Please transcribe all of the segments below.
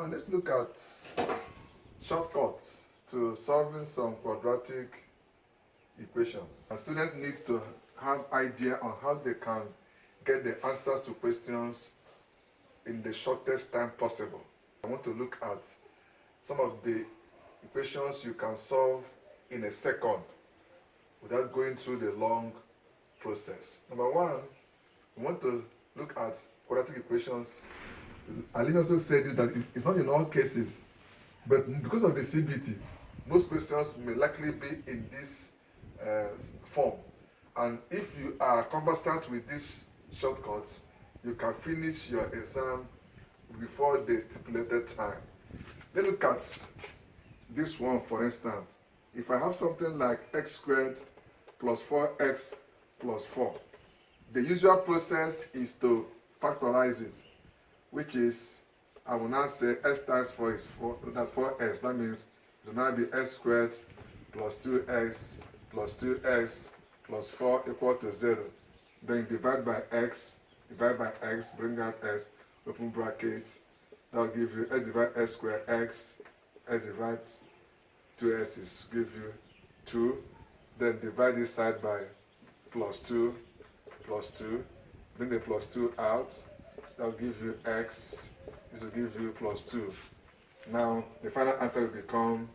Now let's look at shortcuts to solving some quadratic equations. And students need to have idea on how they can get the answers to questions in the shortest time possible. I want to look at some of the equations you can solve in a second without going through the long process. Number one, we want to look at quadratic equations. Ali also said this, that it's not in all cases, but because of the CBT, most questions may likely be in this form. And if you are conversant with these shortcuts, you can finish your exam before the stipulated time. Let's look at this one, for instance. If I have something like x squared plus 4x plus 4, the usual process is to factorize it, which is, I will now say x times 4 is 4, that's 4x. That means it will now be x squared plus 2x plus 2x plus 4 equal to 0. Then divide by x, bring out x, open brackets. That will give you x divided x squared x divided 2x is give you 2. Then divide this side by plus 2, bring the plus 2 out. That will give you x, this will give you plus 2. Now the final answer will become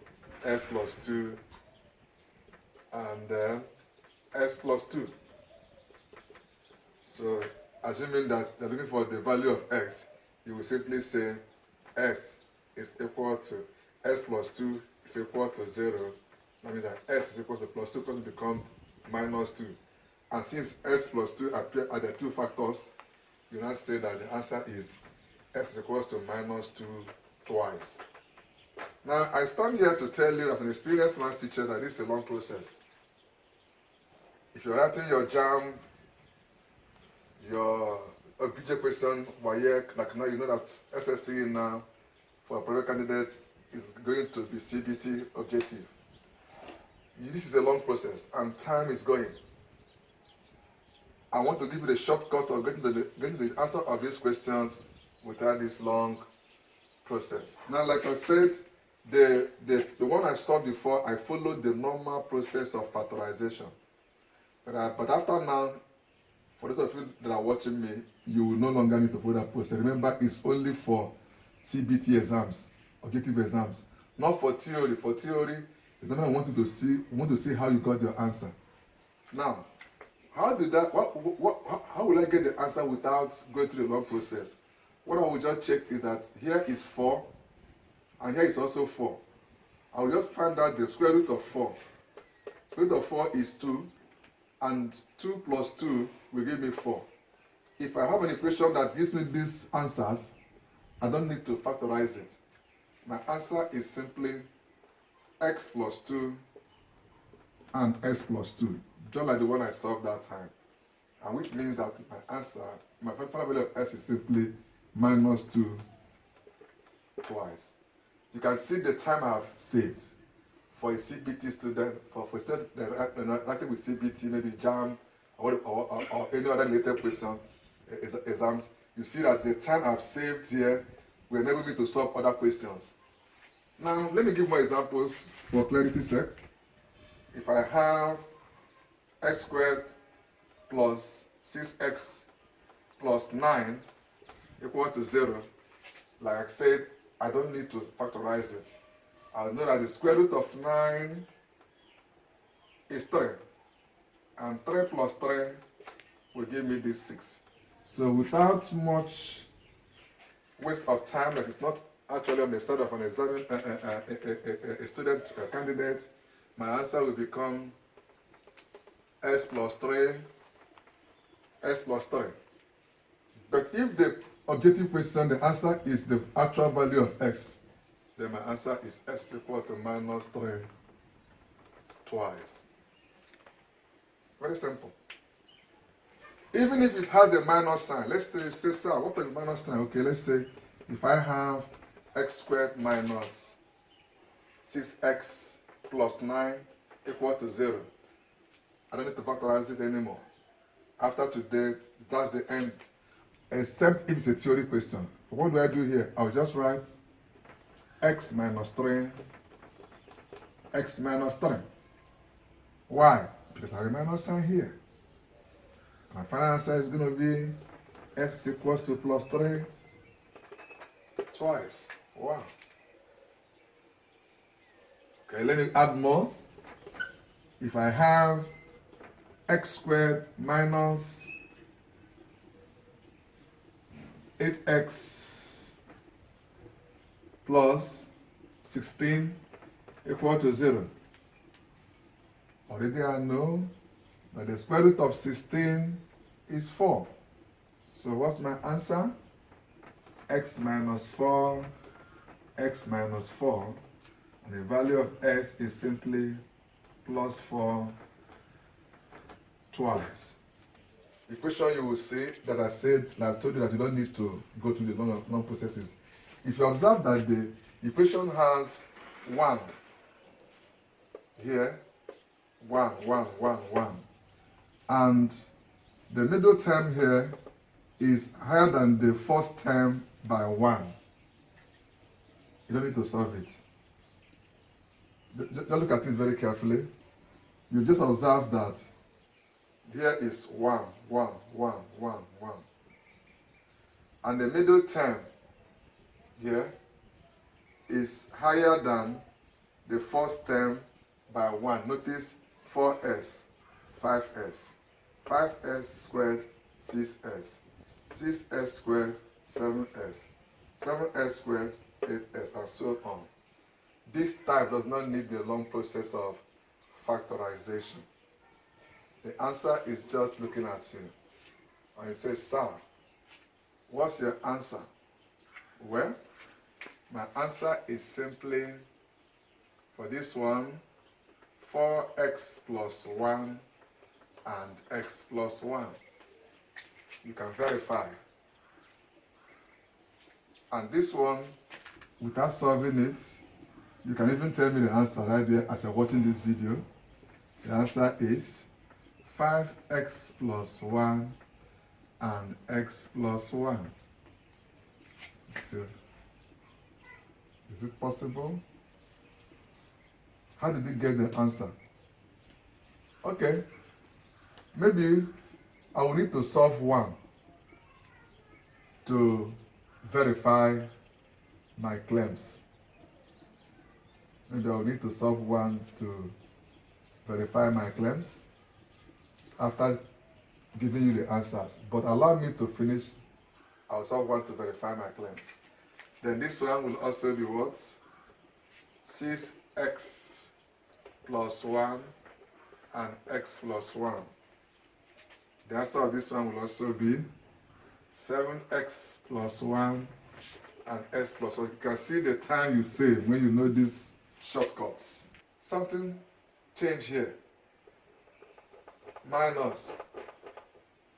x plus 2 and then x plus 2. So assuming that they're looking for the value of x, you will simply say s is equal to x plus 2 is equal to 0. That means that s is equal to plus 2 because it becomes minus 2. And since s plus 2 appear at the two factors, you now say that the answer is s is equal to minus 2 twice. Now, I stand here to tell you as an experienced math teacher that this is a long process. If you're writing your JAM, your objective question, WAEC, like now you know that SSC now for a private candidate is going to be CBT objective. This is a long process and time is going. I want to give you the shortcut of getting to the answer of these questions without this long process. Now, like I said, the one I saw before, I followed the normal process of factorization. But after now, for those of you that are watching me, you will no longer need to follow that process. Remember, it's only for CBT exams, objective exams, not for theory. For theory, it's not I want you to see. I want to see how you got your answer. Now, how will I get the answer without going through the long process? What I will just check is that here is 4, and here is also 4. I will just find out the square root of 4. Square root of 4 is 2, and 2 plus 2 will give me 4. If I have an equation that gives me these answers, I don't need to factorize it. My answer is simply x plus 2 and x plus 2, just like the one I solved that time. And which means that my answer, my final value of s is simply minus 2 twice. You can see the time I have saved for a CBT student, for a student writing with CBT, maybe JAM or any other related question exams. You see that the time I've saved here will enable me to solve other questions. Now, let me give more examples for clarity's sake. If I have x squared plus 6x plus 9 equal to 0, like I said, I don't need to factorize it. I know that the square root of 9 is 3, and 3 plus 3 will give me this 6. So without much waste of time, that is not actually on the side of an exam, a student, a candidate, my answer will become s plus 3, s plus 3. But if the objective question, the answer is the actual value of x, then my answer is s is equal to minus 3 twice. Very simple. Even if it has a minus sign, let's say, sir, what is the minus sign? Okay, let's say if I have x squared minus 6x plus 9 equal to 0, I don't need to factorize it anymore. After today, that's the end, except if it's a theory question. So what do I do here? I'll just write x minus 3, x minus 3. Why? Because I have a minus sign here. My final answer is going to be s is equals to plus 3 twice. Wow. Okay, let me add more. If I have x squared minus 8x plus 16 equal to 0. Already I know that the square root of 16 is 4. So what's my answer? X minus 4, x minus 4. And the value of s is simply plus 4 twice. The equation you will see that I said, that I told you that you don't need to go through the long processes. If you observe that the equation has 1 here, 1, 1, 1, 1, and the middle term here is higher than the first term by 1. You don't need to solve it. Just look at it very carefully. You just observe that here is 1, 1, 1, 1, 1. And the middle term here is higher than the first term by 1. Notice 4s, 5s. 5s squared, 6s. 6s squared, 7s. 7s squared, 8s, and so on. This type does not need the long process of factorization. The answer is just looking at you. And you say, sir, what's your answer? Well, my answer is simply, for this one, 4x plus 1 and x plus 1. You can verify. And this one, without solving it, you can even tell me the answer right there as you're watching this video. The answer is 5x plus 1 and x plus 1. So, is it possible? How did you get the answer? Okay, maybe I will need to solve 1 to verify my claims. Maybe I will need to solve 1 to verify my claims after giving you the answers. But allow me to finish. I'll solve 1 to verify my claims. Then this one will also be what? 6x plus 1 and x plus 1. The answer of this one will also be 7x plus 1 and x plus 1. You can see the time you save when you know these shortcuts. Something changed here. Minus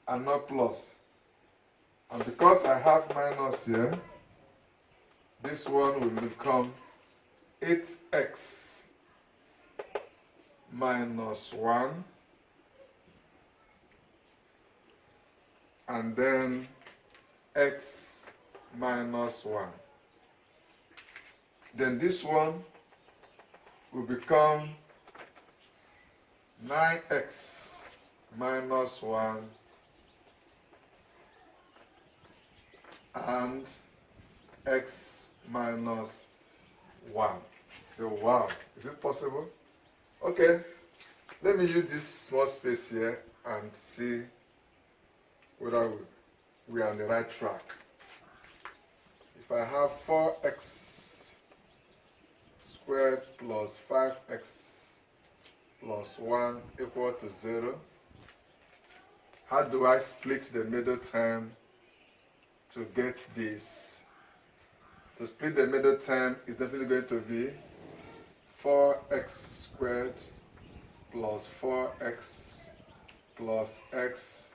and not plus. And because I have minus here, this one will become 8x minus 1, and then x minus 1. Then this one will become 9x minus 1 and x minus 1. So wow, is it possible? Okay, let me use this small space here and see whether we are on the right track. If I have 4x squared plus 5x plus 1 equal to 0, how do I split the middle term to get this? To split the middle term is definitely going to be 4x squared plus 4x plus x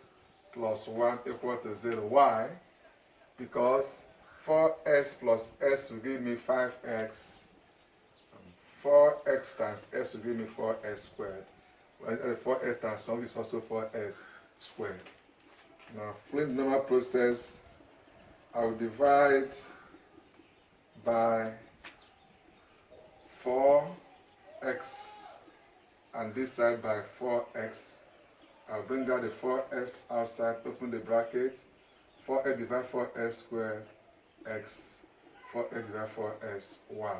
plus 1 equal to 0. Why? Because 4x plus s will give me 5x. 4x times s will give me 4s squared. Well, 4s times 1 is also 4s squared. Now, following the normal process, I will divide by 4x and this side by 4x. I'll bring out the 4s outside, open the bracket. 4x divided 4s squared x. 4x divided 4s 1.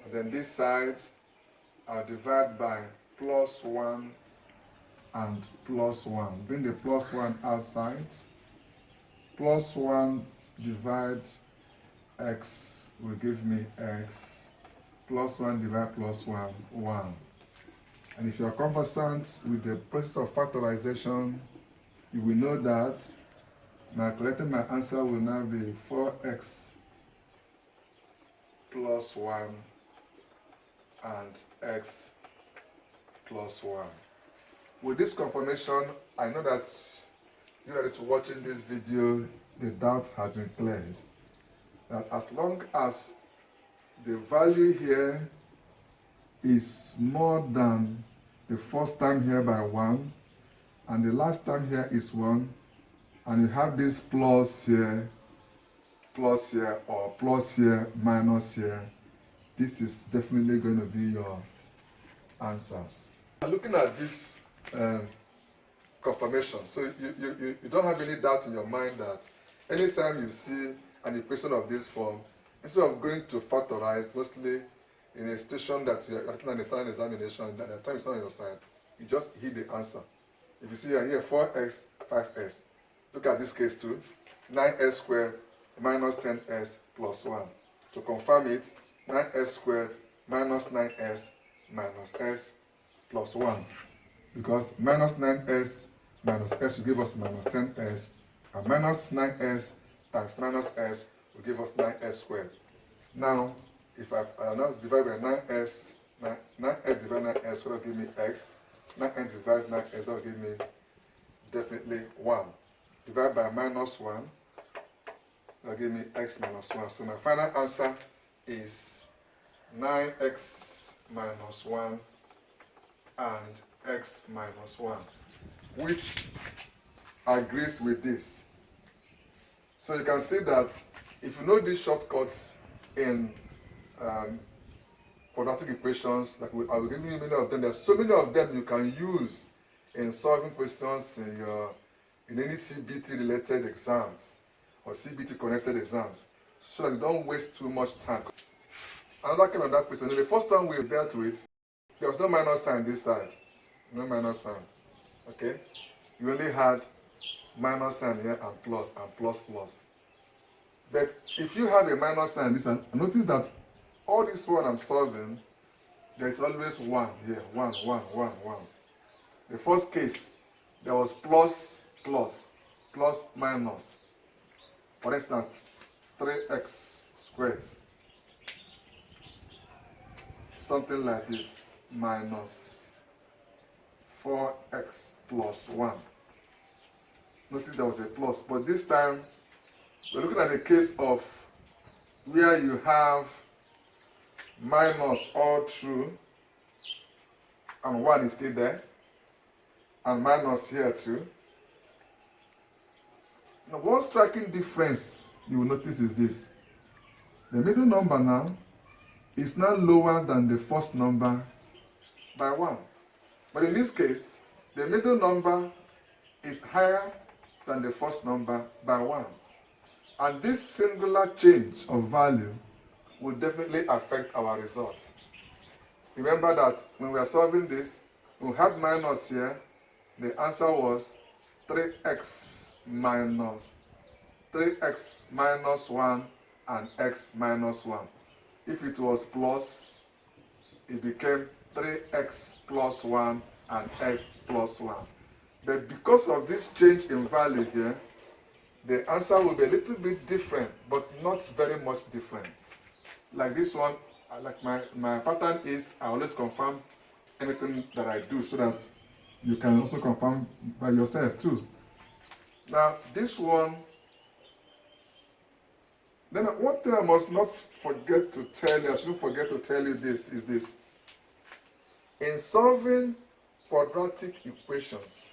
And then this side I'll divide by plus 1 and plus 1. Bring the plus 1 outside. Plus 1 divide x will give me x. Plus 1 divide plus 1, 1. And if you are conversant with the process of factorization, you will know that calculating my answer will now be 4x plus 1 and x plus 1. With this confirmation, I know that you are watching this video, the doubt has been cleared. That as long as the value here is more than the first time here by 1, and the last time here is 1, and you have this plus here, or plus here, minus here, this is definitely going to be your answers. Looking at this confirmation, so you don't have any doubt in your mind that anytime you see an equation of this form, instead of going to factorize, mostly in a situation that you are taking an standard examination, that the time is not on your side, you just hit the answer. If you see here 4x, 5s. Look at this case too. 9s squared minus 10s plus 1. To confirm it, 9s squared minus 9s minus s plus 1. Because minus 9s minus s will give us minus 10s, and minus 9s times minus s will give us 9s squared. Now, if I now divide by 9s, 9s divided 9s will give me x. 9s divided 9s, that will give me definitely 1. Divide by minus 1, that will give me x minus 1. So my final answer is 9x minus 1 and x minus 1, which agrees with this. So you can see that if you know these shortcuts in quadratic equations, like I will give you many of them. There are so many of them you can use in solving questions in any CBT related exams or CBT connected exams, so that you don't waste too much time. Another kind of that question, the first time we dealt with, there was no minus sign this side, no minus sign. Okay, you only had minus sign here and plus plus. But if you have a minus sign this one, notice that all this one I'm solving, there is always 1 here. 1. The first case, there was plus minus. For instance, 3x squared. Something like this, minus 4x plus 1. Notice there was a plus, but this time we're looking at a case of where you have minus all through and 1 is still there, and minus here too. Now one striking difference you will notice is this. The middle number now is now lower than the first number by 1. But in this case, the middle number is higher than the first number by 1. And this singular change of value will definitely affect our result. Remember that when we are solving this, we had minus here. The answer was 3x minus 1 and x minus 1. If it was plus, it became 3x plus 1 and x plus 1. But because of this change in value here, the answer will be a little bit different, but not very much different. Like this one, like my pattern is, I always confirm anything that I do so that you can also confirm by yourself too. Now, this one, then one thing I must not forget to tell you, I shouldn't forget to tell you this, is this. In solving quadratic equations,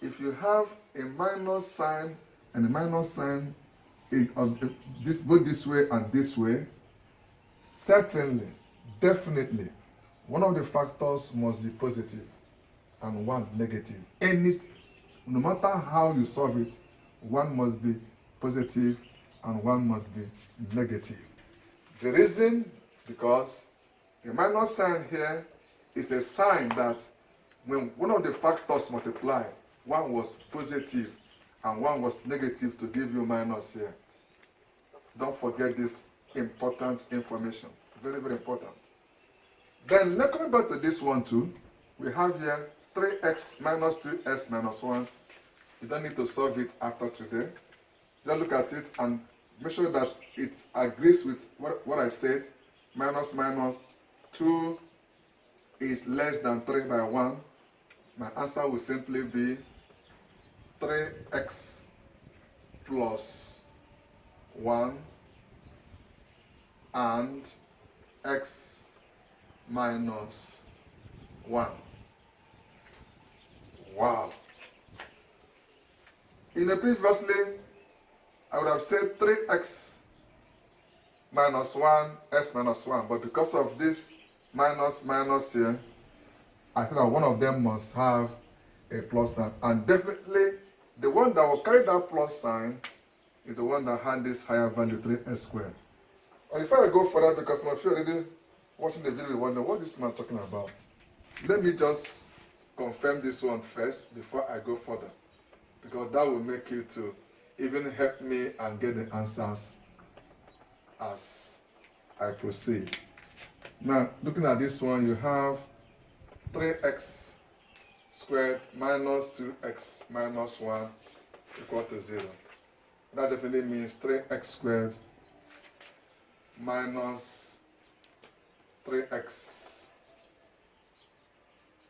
if you have a minus sign and a minus sign of this, both this way and this way, certainly, definitely, one of the factors must be positive and one negative. No matter how you solve it, one must be positive and one must be negative. The reason, because the minus sign here is a sign that when one of the factors multiply, one was positive and one was negative to give you minus here. Don't forget this important information. Very, very important. Then, now coming back to this one too, we have here 3x minus 2x minus 1. You don't need to solve it after today. Just look at it and make sure that it agrees with what I said. Minus minus 2 is less than 3 by 1. My answer will simply be 3x plus 1 and x minus 1. Wow. Previously, I would have said 3x minus 1, x minus 1, but because of this minus here, I said that one of them must have a plus sign. And definitely, the one that will carry that plus sign is the one that had this higher value, 3x squared. And before I go further, because some of you already watching the video, wonder what this man talking about. Let me just confirm this one first before I go further, because that will make you to even help me and get the answers as I proceed. Now, looking at this one, you have 3x squared minus 2x minus 1 equal to 0. That definitely means 3x squared minus 3x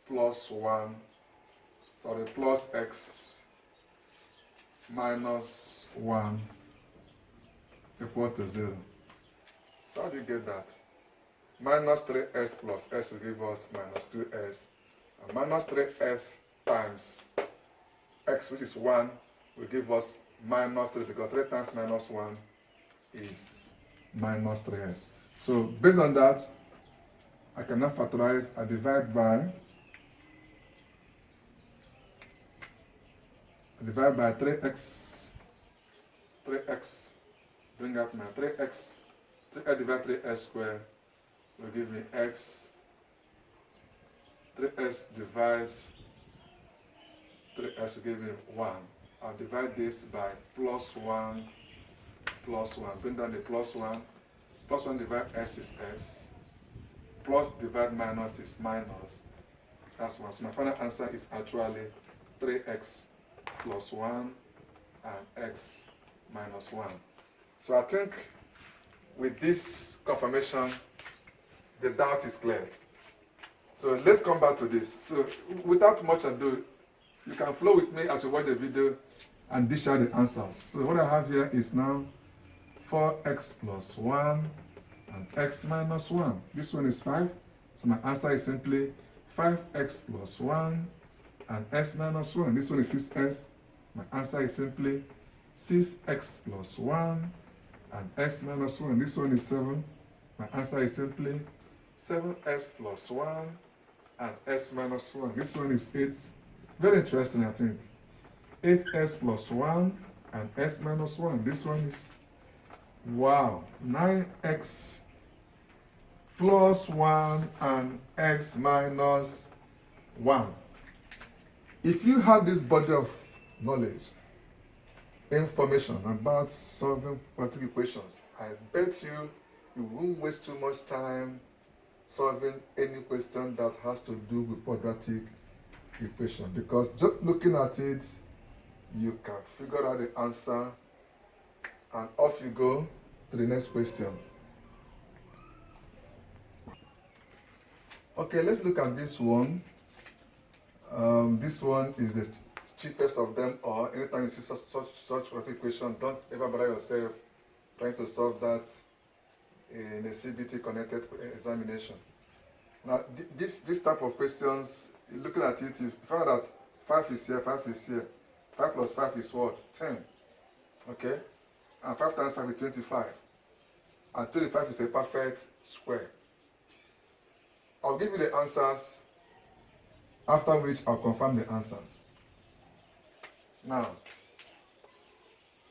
plus 1, plus x minus 1 equal to 0. So how do you get that? Minus 3s plus s will give us minus 2s. And minus 3s times x, which is 1, will give us minus 3, because 3 times minus 1 is minus 3s. So based on that, I can now factorize. I divide by 3x, bring up my 3x, 3x divided 3s squared will give me x, 3s divide 3s will give me 1. I'll divide this by plus 1, bring down the plus 1 divide s is s, plus divide minus is minus, that's 1. So my final answer is actually 3x plus 1 and x minus 1. So I think with this confirmation, the doubt is clear. So let's come back to this. So without much ado, you can flow with me as you watch the video and dish out the answers. So what I have here is now 4x plus 1 and x minus 1. This one is 5. So my answer is simply 5x plus 1 and x minus 1. This one is 6s. My answer is simply 6x plus 1 and x minus 1. This one is 7. My answer is simply 7s plus 1 and s minus 1. This one is 8. Very interesting, I think. 8s plus 1 and s minus 1. This one is, wow, 9x plus 1 and x minus 1. If you have this body of knowledge, information about solving quadratic equations, I bet you won't waste too much time solving any question that has to do with quadratic equation, because just looking at it, you can figure out the answer and off you go to the next question. Okay, let's look at this one. This one is the cheapest of them all. Anytime you see such quadratic equation, don't ever bother yourself trying to solve that in a CBT connected examination. Now, this type of questions, looking at it, you find that 5 is here, 5 is here. 5 plus 5 is what? 10. Okay? And 5 times 5 is 25. and 25 is a perfect square. I'll give you the answers, after which I'll confirm the answers. Now,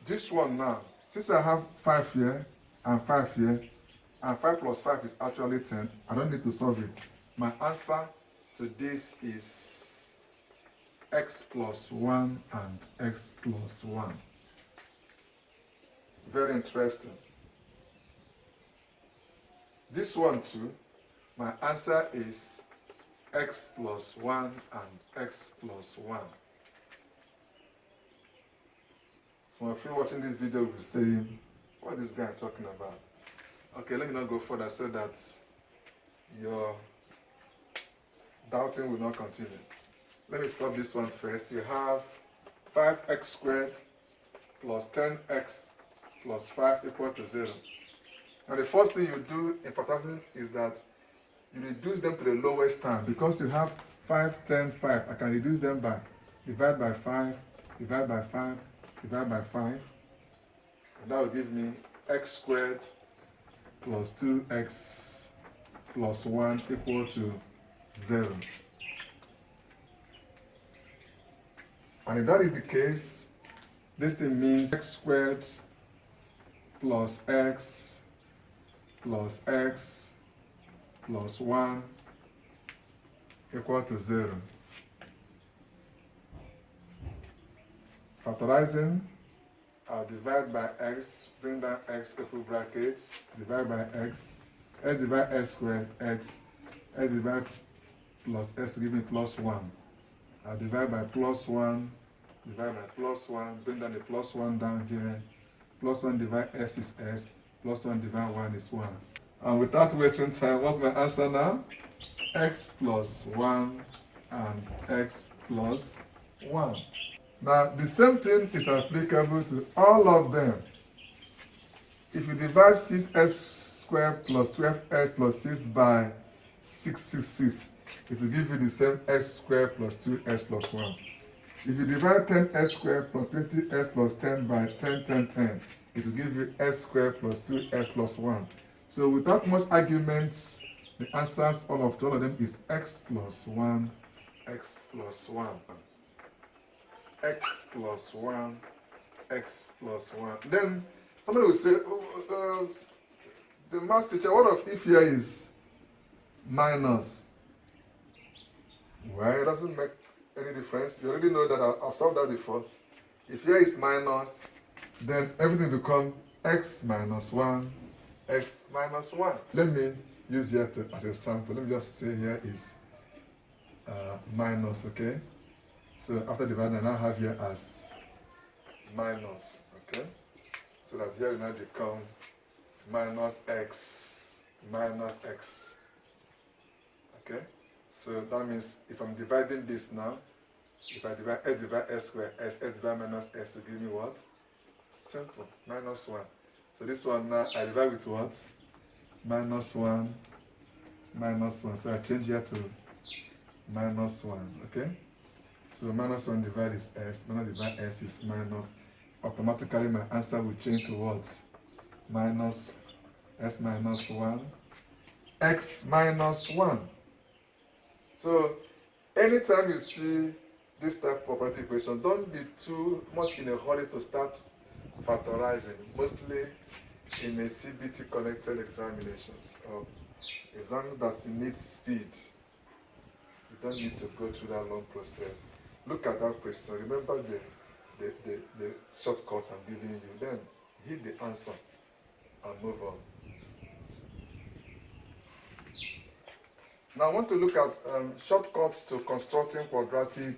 this one now, since I have 5 here and 5 here, and 5 plus 5 is actually 10, I don't need to solve it. My answer to this is x plus 1 and x plus 1. Very interesting. This one too, my answer is x plus 1 and x plus 1. Some of you watching this video will be saying, what is this guy talking about? Okay, let me not go further so that your doubting will not continue. Let me solve this one first. You have 5x squared plus 10x plus 5 equal to 0. Now the first thing you do in factorizing is that you reduce them to the lowest term. Because you have 5, 10, 5, I can reduce them by divide by 5, divide by 5, divide by 5. And that will give me x squared plus 2x plus 1 equal to 0. And if that is the case, this thing means x squared plus x plus x plus 1 equal to 0. Factorizing, I'll divide by x, bring down x equal brackets, divide by x divide x squared, x divide plus x to give me plus 1. I'll divide by plus 1, divide by plus 1, bring down the plus 1 down here. Plus 1 divide s is s, plus 1 divide 1 is 1. And without wasting time, what's my answer now? X plus 1 and x plus 1. Now, the same thing is applicable to all of them. If you divide 6x squared plus 12x plus 6 by 666, it will give you the same x squared plus 2x plus 1. If you divide 10x squared plus 20x plus 10 by 10, 10, 10, it will give you x squared plus 2x plus 1. So without much arguments, the answers, all of them is x plus 1, x plus 1. X plus 1, x plus 1. Then somebody will say, the math teacher, what if here is minus? Well, it doesn't make any difference. You already know that I've solved that before. If here is minus, then everything becomes x minus 1, x minus 1. Let me use here as a sample. Let me just say here is minus, okay? So after dividing, I now have here as minus, okay? So that here will now become minus x, okay? So that means if I'm dividing this now, if I divide s squared, s divide minus s will give me what? Simple, minus 1. So this one now, I divide with what? Minus 1. So I change here to minus 1, okay? So minus 1 divided is s, minus divide s is minus. Automatically my answer will change to what? Minus s minus 1, x minus 1. So anytime you see this type of quadratic equation, don't be too much in a hurry to start factorizing, mostly in a CBT connected examinations or exams that you need speed. You don't need to go through that long process. Look at that question. Remember the shortcuts I'm giving you. Then hit the answer and move on. Now I want to look at shortcuts to constructing quadratic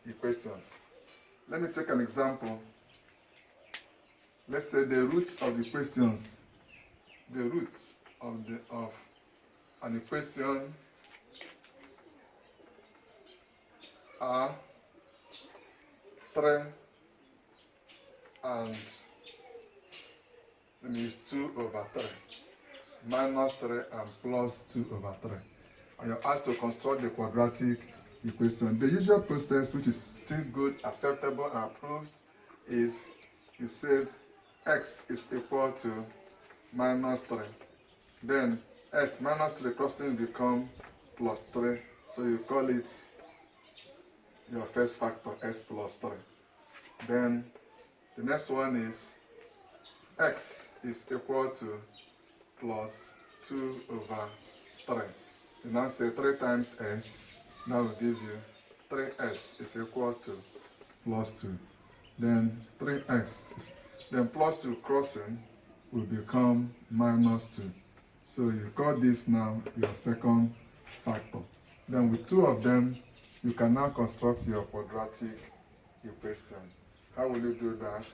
equations. Let me take an example. Let's say the roots of the questions. The roots of an equation are 3 and let me use 2 over 3, minus 3 and plus 2 over 3. And you're asked to construct the quadratic equation. The usual process, which is still good, acceptable, and approved, is you said x is equal to minus 3. Then s minus 3 crossing will become plus 3. So you call it your first factor, s plus 3. Then the next one is x is equal to plus 2 over 3. You now say 3 times s, that will give you 3s is equal to plus 2. Then 3x, then plus 2 crossing will become minus 2. So you call this now your second factor. Then with two of them, you can now construct your quadratic equation. How will you do that?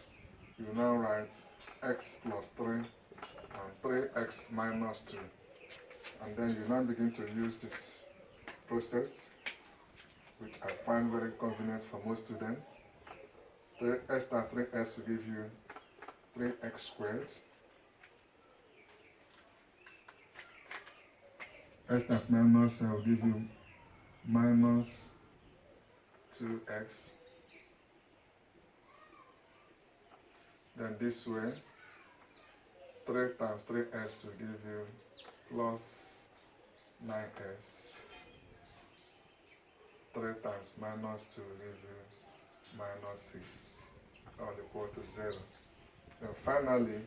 You now write x plus 3 and 3x minus 2. And then you now begin to use this process, which I find very convenient for most students. 3s times 3s will give you 3x squared. S times minus will give you minus 2x. Then this way, 3 times 3s will give you plus 9s. 3 times minus 2 will give you minus 6, all equal to 0. Then finally,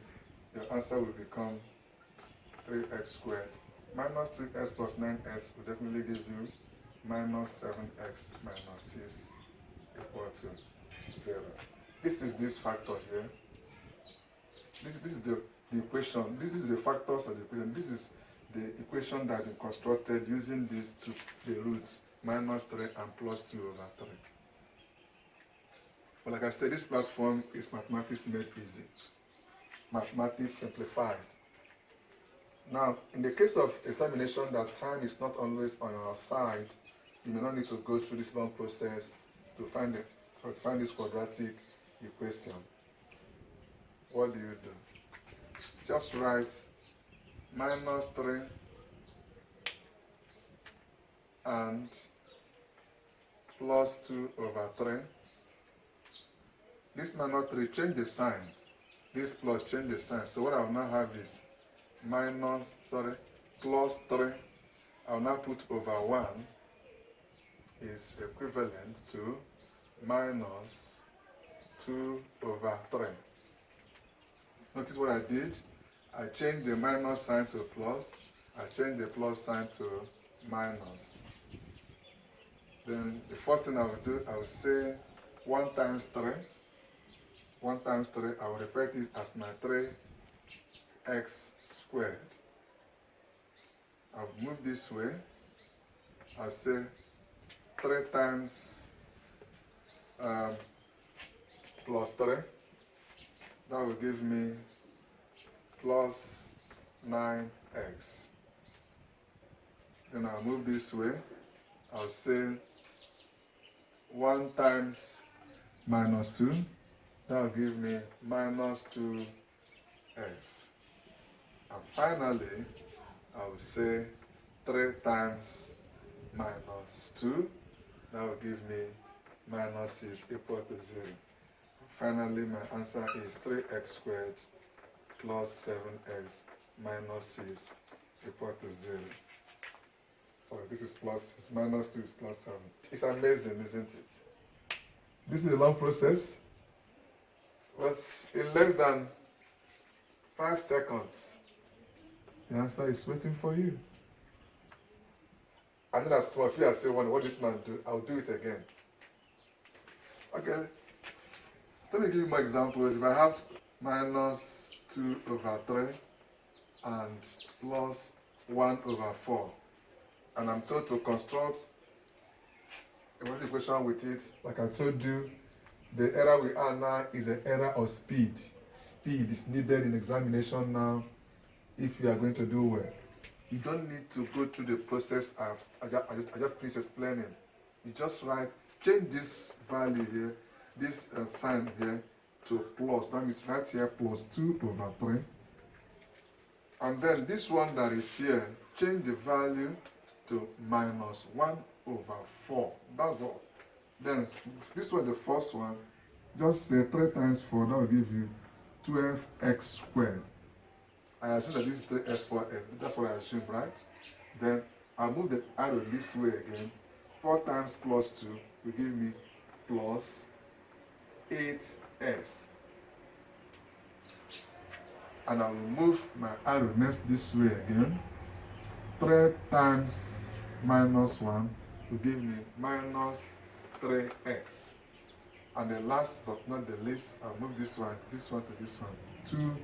your answer will become 3x squared. Minus 3s plus 9s will definitely give you minus 7x minus 6 equal to 0. This is this factor here. This is the equation. This is the factors of the equation. This is the equation that has been constructed using these two, the roots, minus 3 and plus 2 over 3. But like I said, this platform is mathematics made easy. Mathematics simplified. Now, in the case of examination that time is not always on your side, you may not need to go through this long process to find this quadratic equation. What do? Just write minus 3 and plus 2 over 3. This minus 3, change the sign. This plus, change the sign. So what I will now have is plus 3, I'll now put over 1 is equivalent to minus 2 over 3. Notice what I did. I changed the minus sign to plus. I changed the plus sign to minus. Then the first thing I will do, I will say 1 times 3. 1 times 3, I will refer to it as my 3x squared. I'll move this way. I'll say 3 times plus 3. That will give me plus 9x. Then I'll move this way. I'll say 1 times minus 2. That will give me minus 2x. And finally, I will say 3 times minus 2. That will give me minus 6 equal to 0. Finally, my answer is 3x squared plus 7x minus 6 equal to 0. So this is plus, it's minus 2 is plus 7. It's amazing, isn't it? This is a long process, but in less than 5 seconds, the answer is waiting for you. And then as some of you are saying, what this man do, I'll do it again. Okay. Let me give you more examples. If I have minus 2 over 3 and plus 1 over 4, and I'm told to construct a quadratic equation with it, like I told you, the error we are now is an error of speed. Speed is needed in examination now if you are going to do well. You don't need to go through the process I just finished explaining. You just write, change this value here, this sign here to plus. That means right here plus 2 over 3. And then this one that is here, change the value to minus 1 over 4. That's all. Then this one, the first one, just say 3 times 4, that will give you 12x squared. I assume that this is 3s, 4s. That's what I assume, right? Then I'll move the arrow this way again. 4 times plus 2 will give me plus 8s. And I will move my arrow next this way again. 3 times minus 1 will give me minus 3x. And the last but not the least, I'll move this one to this one. 2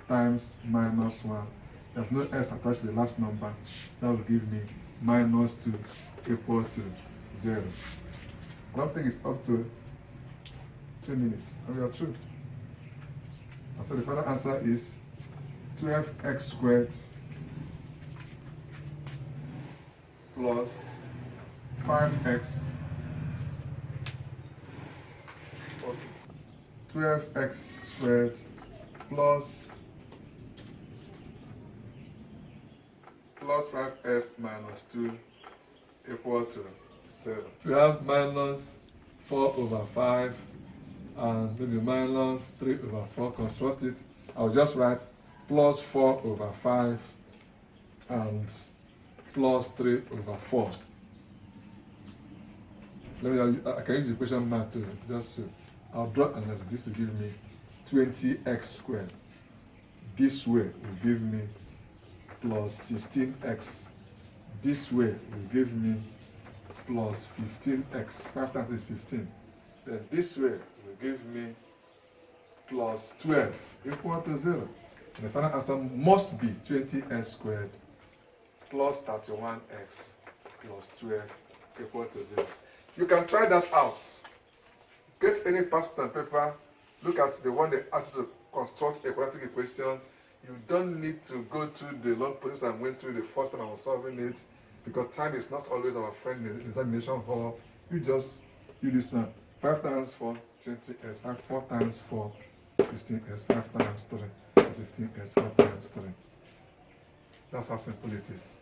times minus 1. There's no s attached to the last number. That will give me minus 2 equal to 0. I don't think it's up to 2 minutes. And we are true. And so the final answer is 12x squared plus 5x plus 12x squared plus 5s minus 2 equal to 7. We have minus 4 over 5 and maybe minus 3 over 4. Construct it. I'll just write plus 4 over 5 and plus 3 over 4. I can use the equation mark to just so I'll draw another. This will give me 20x squared. This way will give me plus 16x. This way will give me plus 15x. 5 times is 15. Then this way will give me plus 12 equal to 0. And the final answer must be 20x squared plus 31x plus 12 equal to 0. You can try that out. Get any passport and paper. Look at the one they asked you to construct a quadratic equation. You don't need to go through the long process I went through the first time I was solving it, because time is not always our friend in the examination hall. You just do this now. 5 times 4, 20s. 4 times 4, 16s. 5 times 3, 15s. 4 times 3. That's how simple it is.